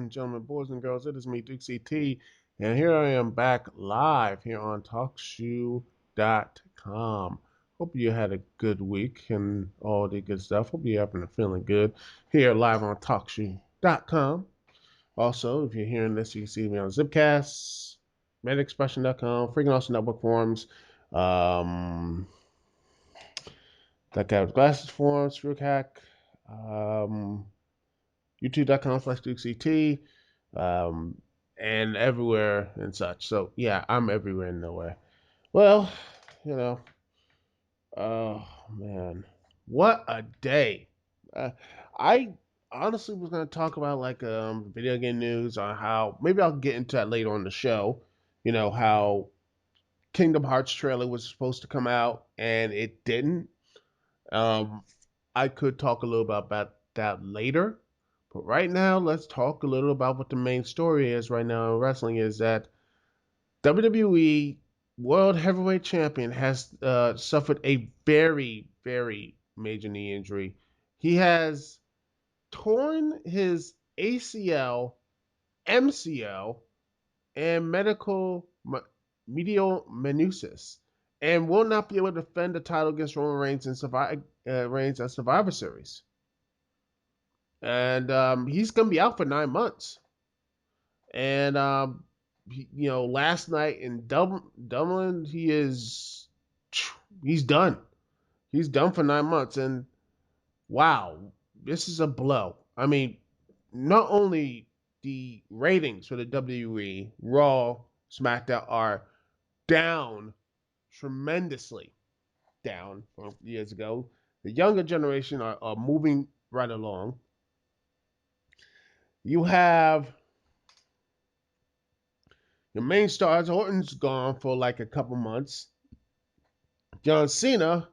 and gentlemen, boys and girls, it is me, Dukect, and here I am back live here on TalkShoe.com. Hope you had a good week and all the good stuff. Hope you're having feeling good here live on TalkShoe.com. Also, if you're hearing this, you can see me on Zipcast, MedExpression.com, Freaking Awesome Network forums, um, That Guy with Glasses forums, Screwhack, YouTube.com/DukesET, and everywhere and such. So yeah, I'm everywhere and nowhere. Well, you know, oh man, what a day! I honestly was gonna talk about like video game news on how maybe I'll get into that later on the show. You know how Kingdom Hearts trailer was supposed to come out and it didn't. Um, I could talk a little about that later. But right now, let's talk a little about what the main story is right now in wrestling is that WWE World Heavyweight Champion has suffered a very, very major knee injury. He has torn his ACL, MCL, and medial meniscus, and will not be able to defend the title against Roman Reigns Reigns at Survivor Series. And he's going to be out for 9 months. And last night in Dublin, he's done. He's done for 9 months, and wow, this is a blow. I mean, not only the ratings for the WWE Raw, SmackDown are down tremendously, down from years ago. The younger generation are moving right along. You have your main stars. Orton's gone for like a couple months. John Cena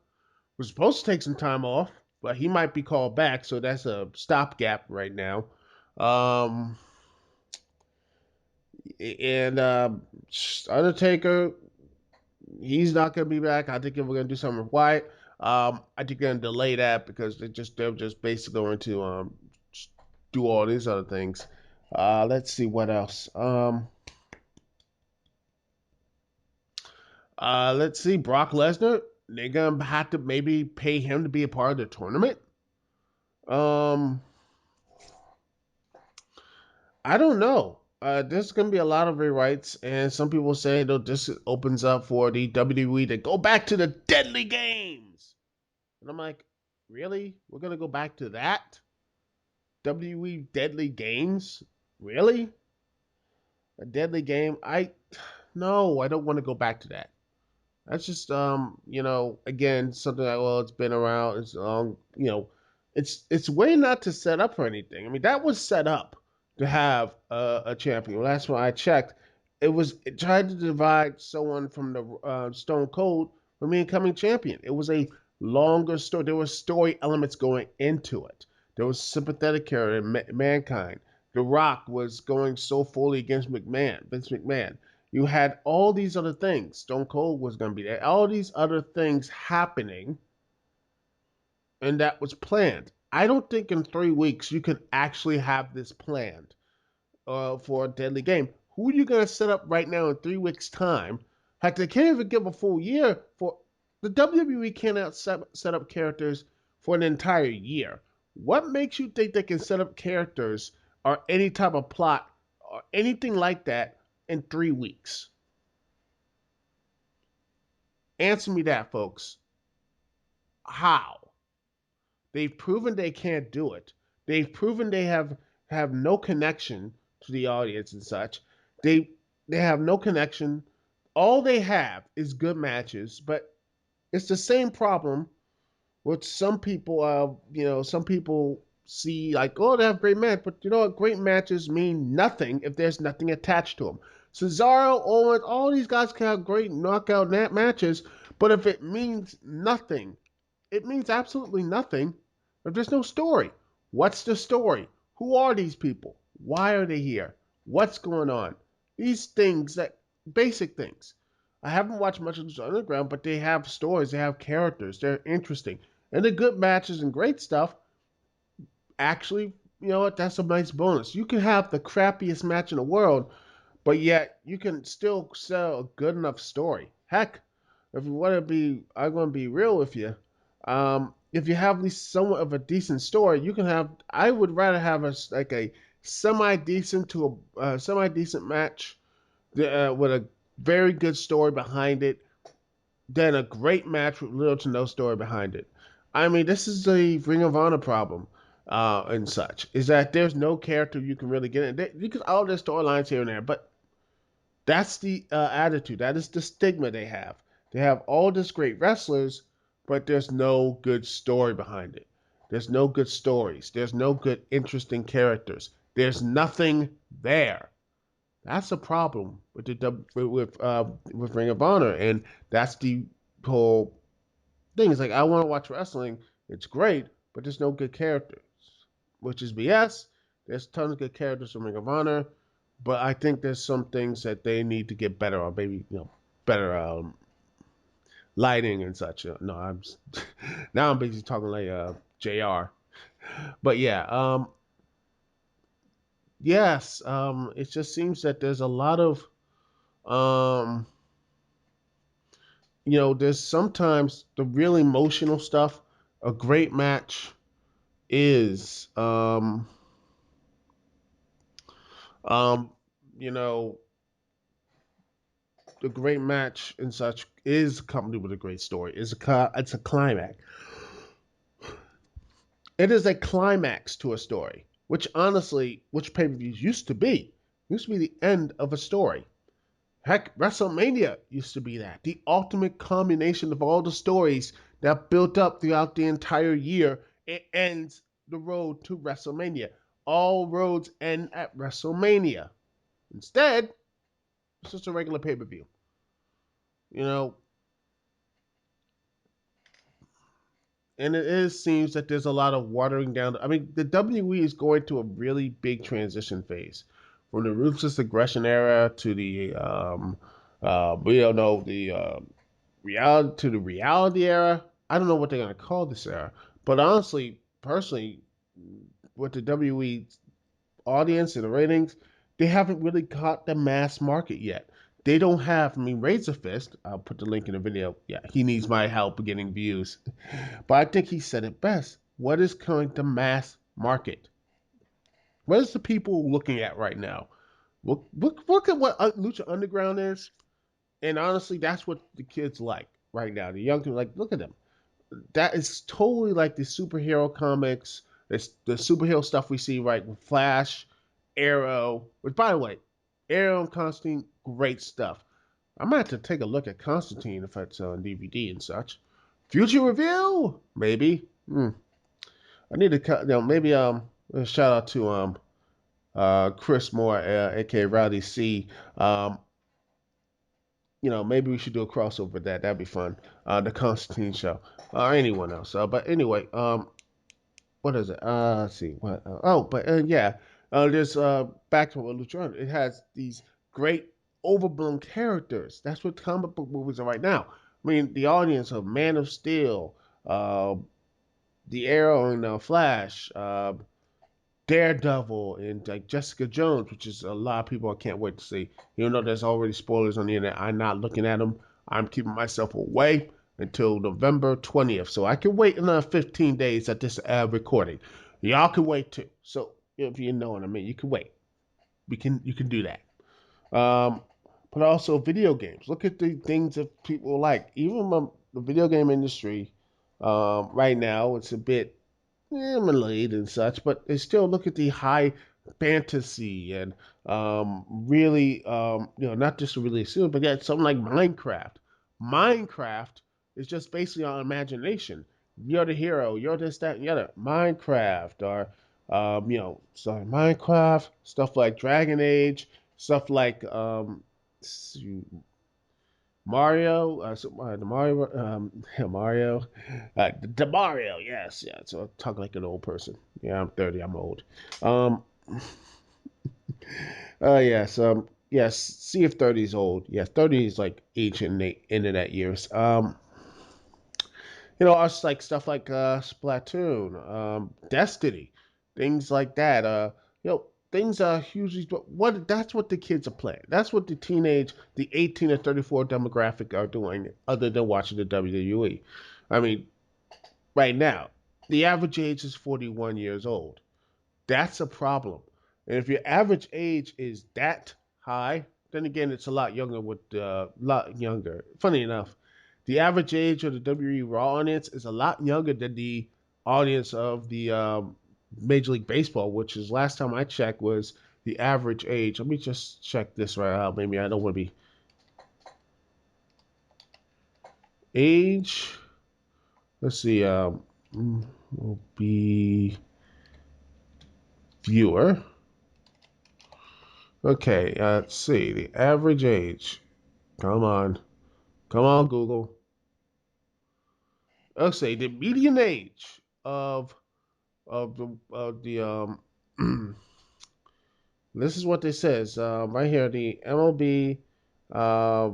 was supposed to take some time off, but he might be called back, so that's a stopgap right now. And Undertaker, he's not going to be back. I think if we're going to do something with Wyatt, I think they're going to delay that because they're just basically going to do all these other things. Let's see what else. Let's see, Brock Lesnar. They're gonna have to maybe pay him to be a part of the tournament. I don't know. There's gonna be a lot of rewrites, and some people say that this opens up for the WWE to go back to the Deadly Games. And I'm like, really? We're gonna go back to that? WWE Deadly Games? Really? A Deadly Game? No, I don't want to go back to that. That's just again something that it's been around. It's it's way not to set up for anything. I mean, that was set up to have a champion. Well, that's when I checked. It tried to divide someone from the Stone Cold from becoming champion. It was a longer story. There were story elements going into it. There was sympathetic character, Mankind. The Rock was going so fully against Vince McMahon. You had all these other things. Stone Cold was going to be there. All these other things happening, and that was planned. I don't think in 3 weeks you can actually have this planned for a Deadly Game. Who are you going to set up right now in 3 weeks' time? Heck, they can't even give a full year for the WWE. Cannot set up characters for an entire year. What makes you think they can set up characters or any type of plot or anything like that in 3 weeks? Answer me that, folks. How? They've proven they can't do it. They've proven they have no connection to the audience and such. They have no connection. All they have is good matches, but it's the same problem with some people. Some people see like, oh, they have great match, but you know what? Great matches mean nothing if there's nothing attached to them. Cesaro, Owens, all these guys can have great knockout matches, but if it means nothing, it means absolutely nothing if there's no story. What's the story? Who are these people? Why are they here? What's going on? These things, that basic things. I haven't watched much of this Underground, but they have stories, they have characters, they're interesting. And the good matches and great stuff actually you know what? That's a nice bonus. You can have the crappiest match in the world, but yet you can still sell a good enough story. Heck, if you want to be, I'm going to be real with you. If you have at least somewhat of a decent story, you can have. I would rather have a semi decent to a semi decent match with a very good story behind it than a great match with little to no story behind it. I mean, this is the Ring of Honor problem and such, is that there's no character you can really get in. You can all their storylines here and there, but that's the attitude. That is the stigma they have. They have all these great wrestlers, but there's no good story behind it. There's no good stories. There's no good, interesting characters. There's nothing there. That's a problem with with Ring of Honor, and that's the whole thing. It's like I want to watch wrestling. It's great, but there's no good characters, which is BS. There's tons of good characters from Ring of Honor, but I think there's some things that they need to get better on. Maybe better lighting and such. No, I'm now I'm basically talking like Jr. But yeah, yes, it just seems that there's a lot of um there's sometimes the real emotional stuff. A great match is, um, you know, the great match and such is accompanied with a great story. It's a climax. It is a climax to a story, which honestly, which pay per views used to be the end of a story. Heck, WrestleMania used to be that. The ultimate combination of all the stories that built up throughout the entire year. It ends the road to WrestleMania. All roads end at WrestleMania. Instead, it's just a regular pay per view. You know, and seems that there's a lot of watering down. I mean, the WWE is going to a really big transition phase from the ruthless aggression era to the we don't know the reality era. I don't know what they're gonna call this era, but honestly, personally, with the WWE audience and the ratings, they haven't really caught the mass market yet. They don't have. I mean, Razor Fist. I'll put the link in the video. Yeah, he needs my help getting views, but I think he said it best. What is coming to mass market? What is the people looking at right now? Look at what Lucha Underground is, and honestly, that's what the kids like right now. The young people like, look at them. That is totally like the superhero comics, the superhero stuff we see right with Flash, Arrow. Which, by the way, Arrow and Constantine, great stuff. I might have to take a look at Constantine if it's on DVD and such. Future review, maybe. I need to maybe a shout out to Chris Moore, aka Rowdy C. Maybe we should do a crossover with that. That'd be fun. The Constantine show, or anyone else. But anyway, what is it? Let's see. What? But yeah, there's back to what Lucha. It has these great overblown characters. That's what comic book movies are right now. I mean, the audience of Man of Steel, the Arrow and Flash, Daredevil, and like Jessica Jones, which is a lot of people I can't wait to see. Even though there's already spoilers on the internet, I'm not looking at them. I'm keeping myself away until November 20th, so I can wait another 15 days at this recording. Y'all can wait too. So if you know what I mean, you can wait. You can do that. Um, but also video games. Look at the things that people like. Even the video game industry, right now, it's a bit Marmalade and such, but they still look at the high fantasy and really, not just really assume, but yeah, something like Minecraft. Minecraft is just basically on imagination. You're the hero. You're this, that, and the other. Minecraft, or Minecraft stuff like Dragon Age, stuff like Mario, the Mario, Mario, the Mario, yes, yeah. So I talk like an old person. Yeah, I'm 30. I'm old. Um, yes, yes. See if 30 is old. Yeah, 30 is like ancient internet years. Us like stuff like Splatoon, Destiny. things like that. Things are hugely what that's what the kids are playing. That's what the 18 to 34 demographic are doing, other than watching the WWE. I mean, right now, the average age is 41 years old. That's a problem. And if your average age is that high, then again, it's a lot younger lot younger. Funny enough, the average age of the WWE Raw audience is a lot younger than the audience of the Major League Baseball, which is last time I checked was the average age. Let me just check this right out. Maybe I don't want to be age. Let's see. Will be viewer. Okay, let's see. The average age. Come on. Come on, Google. Let's say the median age of the this is what it says right here, the MLB uh,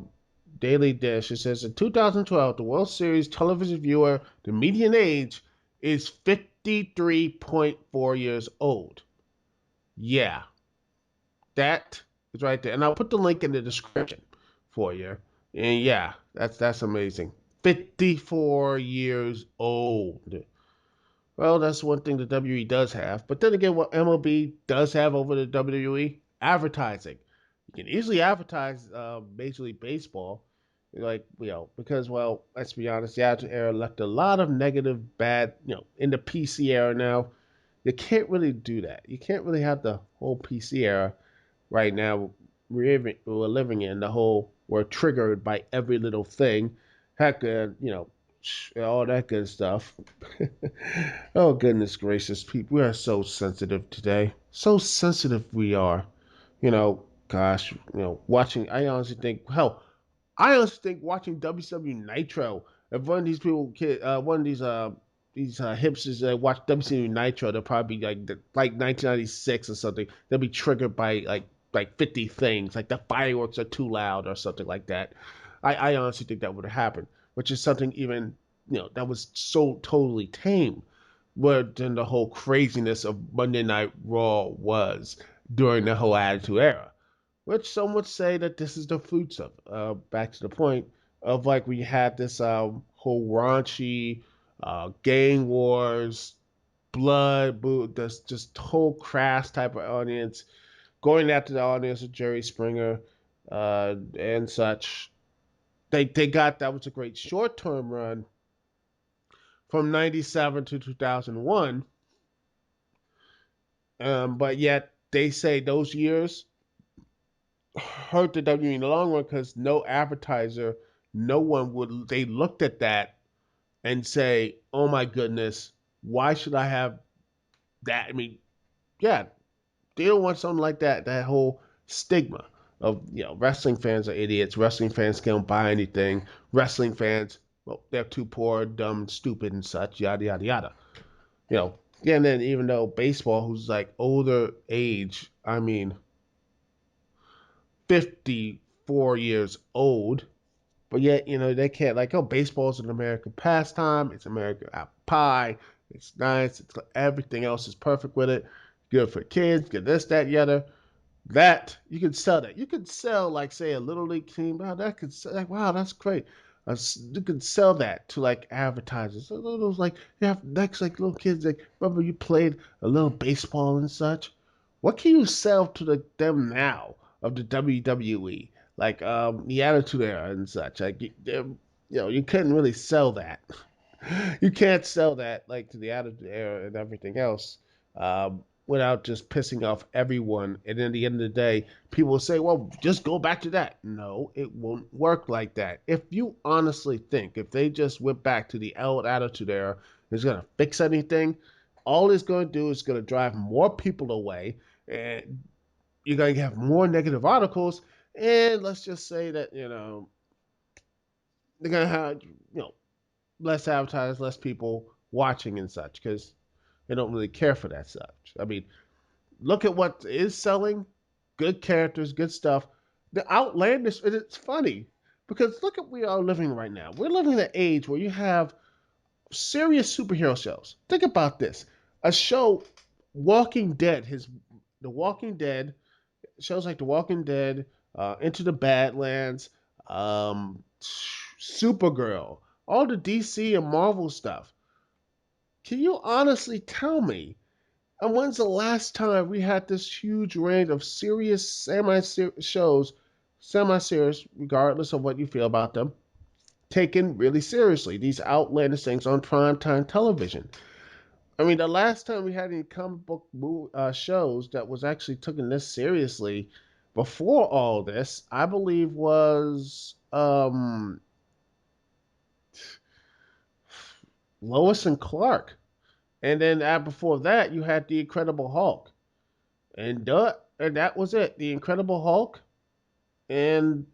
Daily Dish. It says in 2012, the World Series television viewer, the median age is 53.4 years old. Yeah, that is right there. And I'll put the link in the description for you. And yeah, that's amazing. 54 years old. Well, that's one thing the WWE does have. But then again, what MLB does have over the WWE? Advertising. You can easily advertise Major League Baseball. Because, well, let's be honest, the Attitude Era left a lot of negative, bad, in the PC era now. You can't really do that. You can't really have the whole PC era right now we're living in. The whole we're triggered by every little thing. Heck, all that good stuff. Oh goodness gracious, people, we are so sensitive today. So sensitive we are. Gosh, watching. I honestly think watching WCW Nitro. If one of these people, one of these hipsters that watch WCW Nitro, they'll probably be like 1996 or something. They'll be triggered by like 50 things, like the fireworks are too loud or something like that. I honestly think that would have happened, which is something even that was so totally tame, but then the whole craziness of Monday Night Raw was during the whole Attitude Era, which some would say that this is the fruits of. Back to the point of like we had this whole raunchy gang wars, blood, boot, this just whole crass type of audience going after the audience of Jerry Springer and such. They got that was a great short term run from '97 to 2001, but yet they say those years hurt the WWE in the long run because no advertiser, no one would. They looked at that and say, "Oh my goodness, why should I have that?" I mean, yeah, they don't want something like that. That whole stigma of wrestling fans are idiots. Wrestling fans can't buy anything. Wrestling fans, well, they're too poor, dumb, stupid, and such. Yada yada yada. You know. Yeah, and then even though baseball, who's like older age, I mean, 54 years old, but yet, they can't like, oh, baseball's an American pastime. It's American apple pie. It's nice. It's everything else is perfect with it. Good for kids. Good this, that, yada. That you can sell that. You could sell like say a little league team. Wow, that could like wow, that's great. You could sell that to like advertisers. So those like you have next like little kids like remember you played a little baseball and such. What can you sell to them now of the WWE? Like the Attitude Era and such. Like you couldn't really sell that. You can't sell that like to the Attitude Era and everything else without just pissing off everyone. And then at the end of the day, people will say, well, just go back to that. No, it won't work like that. If you honestly think if they just went back to the old Attitude Era, it's going to fix anything, all it's going to do is going to drive more people away. And you're going to have more negative articles. And let's just say that, they're going to have, less advertisers, less people watching and such because they don't really care for that such. I mean, look at what is selling good characters, good stuff. The outlandish, and it's funny because look at where we are living right now. We're living in an age where you have serious superhero shows. Think about this: a show. Walking Dead, The Walking Dead, shows like The Walking Dead, Into the Badlands, Supergirl, all the DC and Marvel stuff. Can you honestly tell me? And when's the last time we had this huge range of serious shows, semi-serious, regardless of what you feel about them, taken really seriously? These outlandish things on primetime television. I mean, the last time we had any comic book shows that was actually taken this seriously before all this, I believe, was Lois and Clark. And then before that, you had the Incredible Hulk, and that was it. The Incredible Hulk and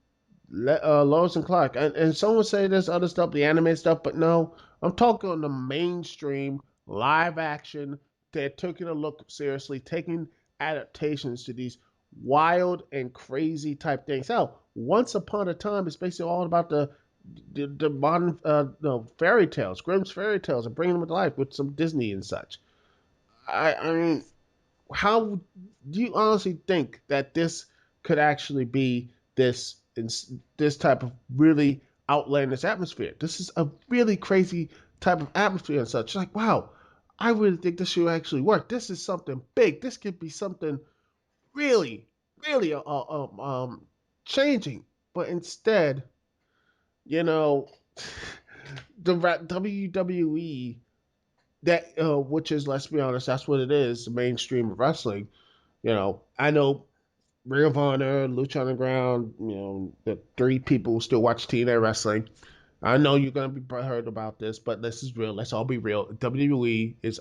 Lois and Clark. And someone say there's other stuff, the anime stuff, but no, I'm talking on the mainstream live action. They're taking a look seriously, taking adaptations to these wild and crazy type things. Hell, Once Upon a Time is basically all about the modern no, fairy tales, Grimm's fairy tales, and bringing them to life with some Disney and such. I mean, how do you honestly think that this could actually be this type of really outlandish atmosphere? This is a really crazy type of atmosphere and such. Like, wow, I really think this should actually work. This is something big. This could be something really, really changing. But instead, you know, the WWE that which is, let's be honest, that's what it is, the mainstream of wrestling. I know Ring of Honor, Lucha Underground, the three people who still watch TNA wrestling. I know you're gonna be heard about this, but this is real. Let's all be real. WWE it's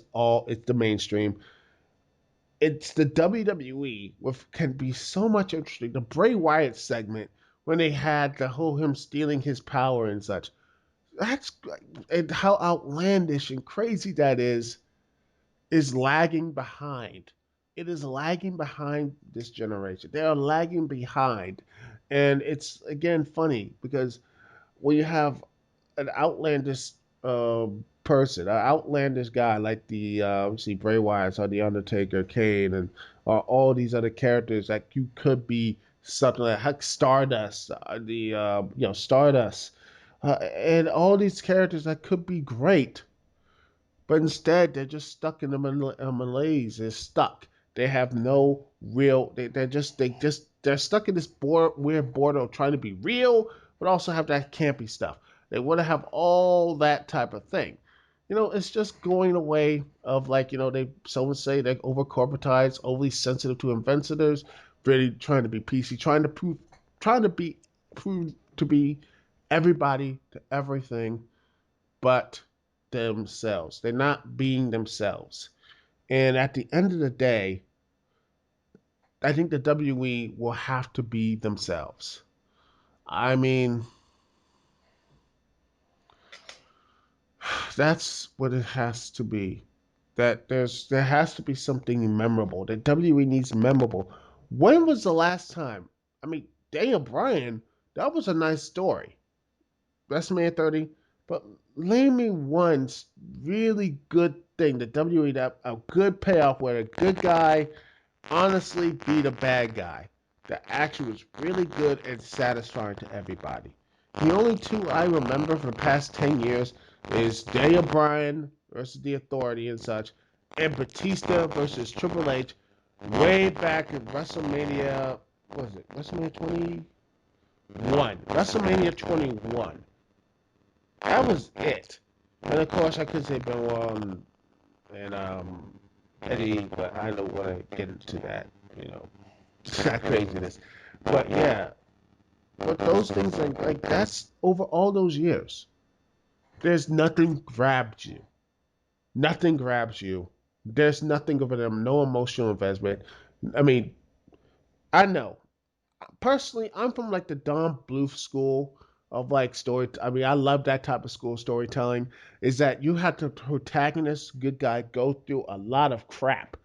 the mainstream. It's the WWE with can be so much interesting. The Bray Wyatt segment when they had the whole him stealing his power and such. That's and how outlandish and crazy that is lagging behind. It is lagging behind this generation. They are lagging behind. And it's, again, funny because when you have an outlandish person, an outlandish guy like the, see, Bray Wyatt or The Undertaker, Kane, and all these other characters that you could be something like heck, Stardust, Stardust, and all these characters that could be great, but instead, they're just stuck in the malaise. They're stuck. They have no real. They're stuck in this weird border of trying to be real, but also have that campy stuff. They want to have all that type of thing. It's just going away of, like, someone say they're over corporatized, overly sensitive to inventors, really trying to be PC, prove to be everybody to everything but themselves. They're not being themselves. And at the end of the day, I think the WWE will have to be themselves. I mean, that's what it has to be. That there has to be something memorable. The WWE needs memorable. When was the last time? I mean, Daniel Bryan, that was a nice story. WrestleMania 30, but name me one really good thing that WWE that a good payoff where a good guy honestly beat a bad guy that actually was really good and satisfying to everybody. The only two I remember from the past 10 years is Daniel Bryan versus The Authority and such, and Batista versus Triple H way back in WrestleMania, what was it, WrestleMania 21? WrestleMania 21. That was it. And of course, I could say Benoit and Eddie, but I don't want to get into that, that craziness. But yeah, but those things like that's over all those years. There's nothing grabbed you. Nothing grabs you. There's nothing over them. No emotional investment. I mean, I know personally, I'm from like the Don Bluth school of like story. I mean, I love that type of school storytelling. Is that you have the protagonist, good guy, go through a lot of crap,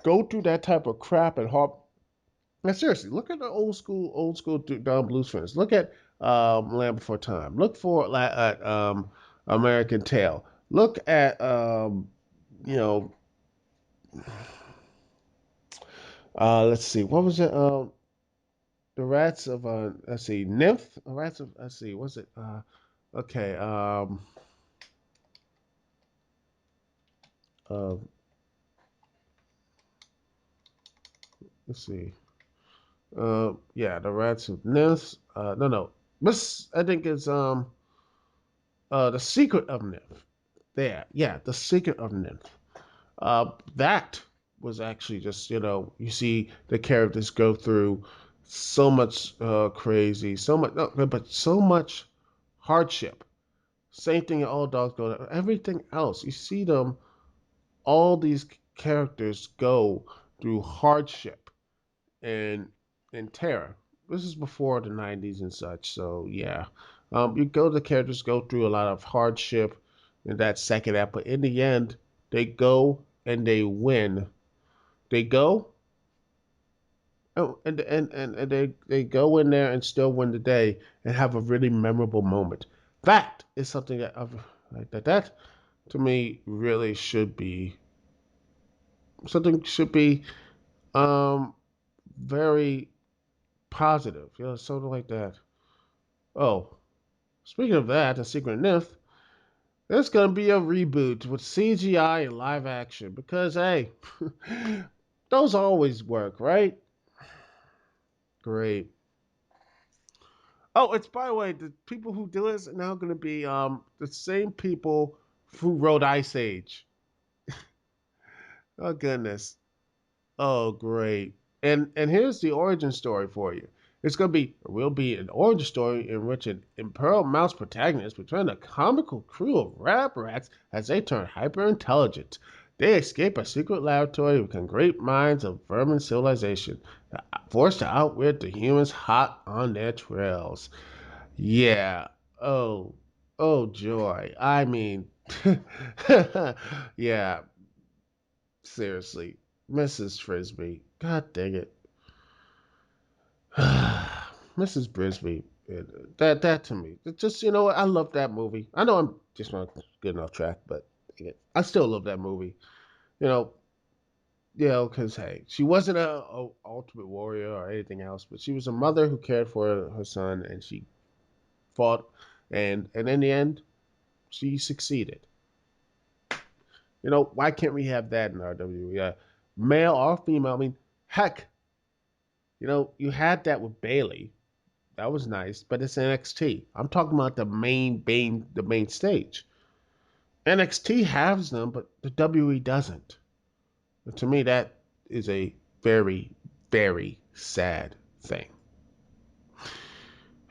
go through that type of crap and hard. Now, seriously, look at the old school Don Bluth films. Look at Land Before Time. Look for at American Tail. Look at you know Let's see. What was it? The rats of let's see, nymph. Rats of let's see. What's it? Okay. Uh, let's see. Yeah, the rats of nymphs. No, no. Miss, I think it's the secret of nymph. There, yeah, the secret of nymph. That was actually just you see the characters go through so much crazy, so much, no, but so much hardship. Same thing in All Dogs Go. Everything else, you see them. All these characters go through hardship and terror. This is before the '90s and such, so yeah. The characters go through a lot of hardship in that second act, but in the end, they go and they win. They go and they go in there and still win the day and have a really memorable moment. That is something that like that to me really should be something should be um very positive, something like that. Oh, speaking of that, the Secret Nymph, there's gonna be a reboot with CGI and live action because hey, those always work, right? Great. Oh, it's by the way, the people who do this are now gonna be the same people who wrote Ice Age. Oh goodness. Oh, great. And here's the origin story for you. Will be an origin story in which an Imperial Mouse protagonist between a comical crew of rap rats as they turn hyper intelligent. They escape a secret laboratory and become great minds of vermin civilization, forced to outwit the humans hot on their trails. Yeah. Oh. Oh joy. I mean, yeah. Seriously, Mrs. Frisbee. God dang it, Mrs. Frisbee. That to me, it just what, I love that movie. I know I'm just not getting off track, but I still love that movie. You know, because hey, she wasn't a ultimate warrior or anything else, but she was a mother who cared for her son, and she fought, and in the end, she succeeded. Why can't we have that in RWE? Male or female? I mean, heck, you had that with Bailey. That was nice, but it's NXT. I'm talking about the main stage. NXT has them, but the WWE doesn't. And to me, that is a very, very sad thing.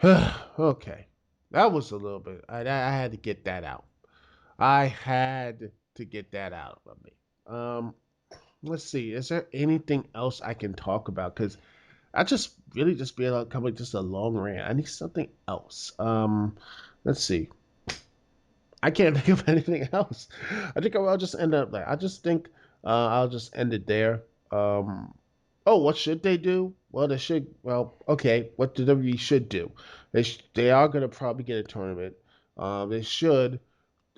Okay, that was a little bit. I had to get that out. I had to get that out of me. Let's see. Is there anything else I can talk about? Because I just really just feel like coming just a long rant. I need something else. Let's see. I can't think of anything else. I think I'll just end up there. I just think I'll just end it there. Um, oh, what should they do? Well, they should. Well, okay. What the WWE should do? They are gonna probably get a tournament. They should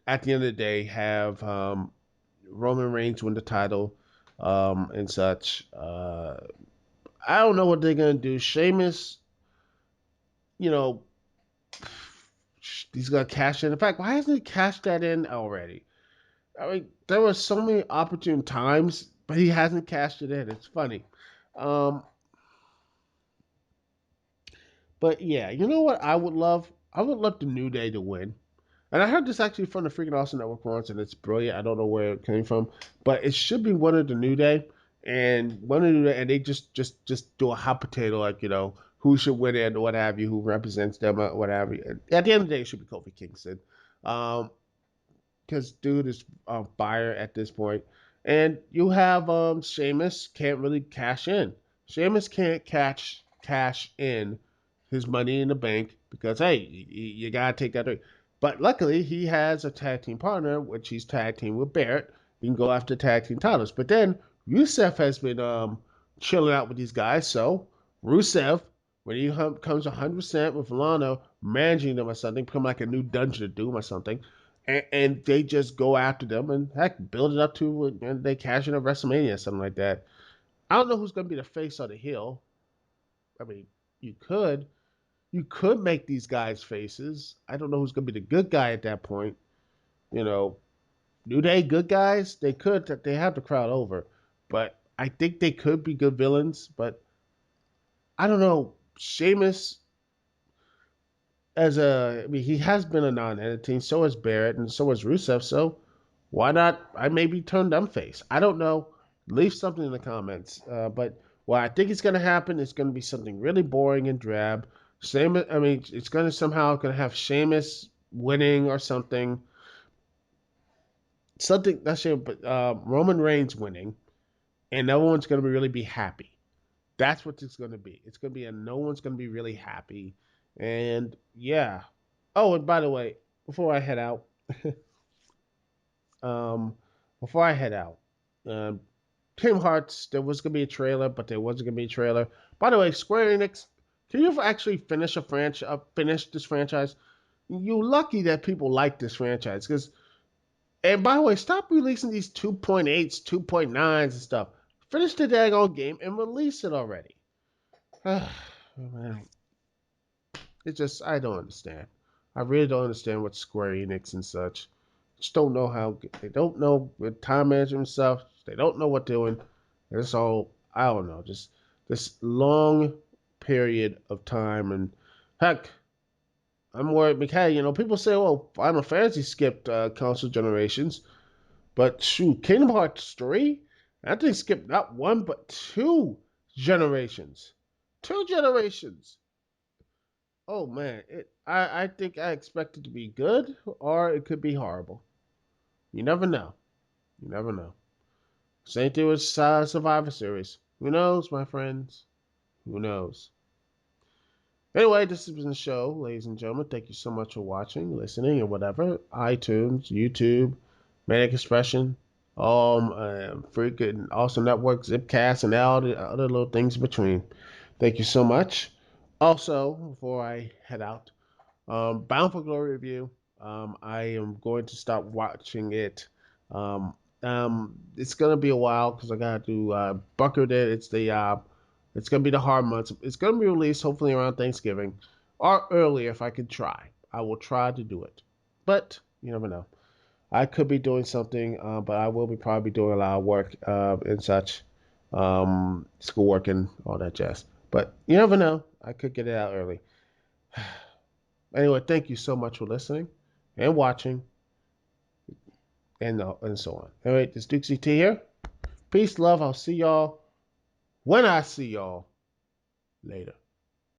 at the end of the day have Roman Reigns win the title and such. I don't know what they're gonna do. Sheamus, you know, he's gonna cash in. In fact, why hasn't he cashed that in already? I mean, there were so many opportune times, but he hasn't cashed it in. It's funny. Um, but yeah, you know what I would love? I would love the New Day to win. And I heard this actually from the freaking Awesome Network once, and it's brilliant. I don't know where it came from, but it should be one of the New Day, and one of the New Day, and they just do a hot potato, like who should win it, or what have you, who represents them, or what have you. At the end of the day, it should be Kofi Kingston. Um, because dude is on fire at this point. And you have Sheamus can't really cash in. Sheamus can't cash in his money in the bank because hey, you gotta take that. But luckily, he has a tag team partner, which he's tag team with Barrett. He can go after tag team titles. But then Rusev has been chilling out with these guys. So Rusev, when he comes 100% with Lana managing them or something, become like a new Dungeon of Doom or something, and they just go after them and heck build it up to and they cash in at WrestleMania or something like that. I don't know who's going to be the face or the heel. I mean, you could. You could make these guys faces. I don't know who's going to be the good guy at that point. You know, New Day good guys? They could. They have the crowd over. But I think they could be good villains. But I don't know. Sheamus I mean, he has been a non-editing. So has Barrett and so has Rusev. So why not? I maybe turn them face. I don't know. Leave something in the comments. But what I think is going to happen is going to be something really boring and drab. Sheamus, I mean, it's going to somehow going to have Sheamus winning or something. Something that's but Roman Reigns winning, and no one's going to really be happy. That's what it's going to be. It's going to be no one's going to be really happy. And yeah. Oh, and by the way, before I head out, um, before I head out, um, Kingdom Hearts, there was gonna be a trailer, but there wasn't gonna be a trailer. By the way, Square Enix, can you actually finish finish this franchise? You lucky that people like this franchise, because and by the way, stop releasing these 2.8s, 2.9s and stuff. Finish the daggone game and release it already. Man, it just I don't understand. I really don't understand what Square Enix and such. Just don't know how they don't know with time management stuff. They don't know what doing. It's all I don't know. Just this long period of time and heck, I'm worried. Because people say, "Well, Final Fantasy skipped console generations," but shoot, Kingdom Hearts 3, that thing skipped not one but two generations. Two generations. Oh man, I think I expect it to be good or it could be horrible. You never know. You never know. Same thing with Survivor Series. Who knows, my friends? Who knows? Anyway, this has been the show, ladies and gentlemen. Thank you so much for watching, listening, and whatever. iTunes, YouTube, Manic Expression, freaking Awesome Network, Zipcast, and all the other little things in between. Thank you so much. Also, before I head out, Bound for Glory review. I am going to start watching it. It's gonna be a while because I gotta do bucket it. It's gonna be the hard months. It's gonna be released hopefully around Thanksgiving or earlier if I can try. I will try to do it, but you never know. I could be doing something, but I will be probably doing a lot of work and such, schoolwork and all that jazz. But you never know. I could get it out early. Anyway, thank you so much for listening and watching and so on. All right, this Dukect T here. Peace, love. I'll see y'all when I see y'all later.